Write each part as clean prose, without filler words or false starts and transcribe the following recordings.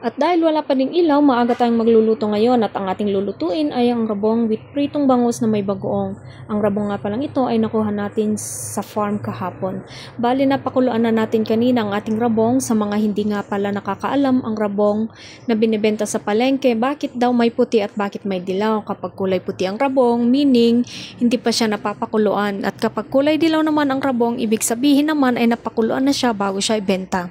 At dahil wala pa ding ilaw, maaga tayong magluluto ngayon at ang ating lulutuin ay ang rabong with pritong bangus na may bagoong. Ang rabong nga palang ito ay nakuha natin sa farm kahapon. Bali napakuluan na natin kanina ang ating rabong. Sa mga hindi nga pala nakakaalam, ang rabong na binibenta sa palengke, bakit daw may puti at bakit may dilaw? Kapag kulay puti ang rabong, meaning hindi pa siya napapakuluan. At kapag kulay dilaw naman ang rabong, ibig sabihin naman ay napakuluan na siya bago siya ibenta.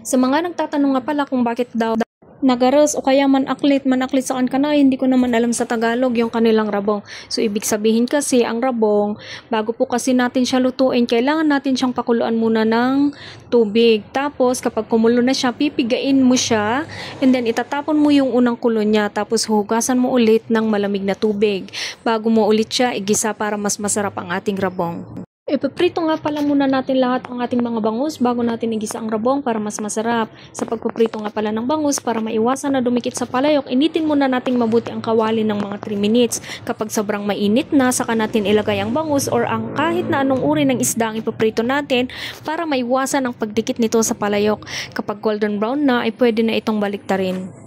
Sa mga nagtatanong nga pala kung bakit daw nagaros o kaya manaklit sa kanay, hindi ko naman alam sa Tagalog yung kanilang rabong. So ibig sabihin kasi ang rabong, bago po kasi natin siya lutuin, kailangan natin siyang pakuluan muna ng tubig. Tapos kapag kumulo na siya, pipigain mo siya and then itatapon mo yung unang kulo niya. Tapos hugasan mo ulit ng malamig na tubig bago mo ulit siya igisa para mas masarap ang ating rabong. Ipaprito nga pala muna natin lahat ang ating mga bangus bago natin igisa ang rabong para mas masarap. Sa pagpaprito nga pala ng bangus, para maiwasan na dumikit sa palayok, initin muna nating mabuti ang kawali ng mga 3 minutes. Kapag sobrang mainit na, saka natin ilagay ang bangus or ang kahit na anong uri ng isda ang ipaprito natin para maiwasan ang pagdikit nito sa palayok. Kapag golden brown na, ay pwede na itong baliktarin.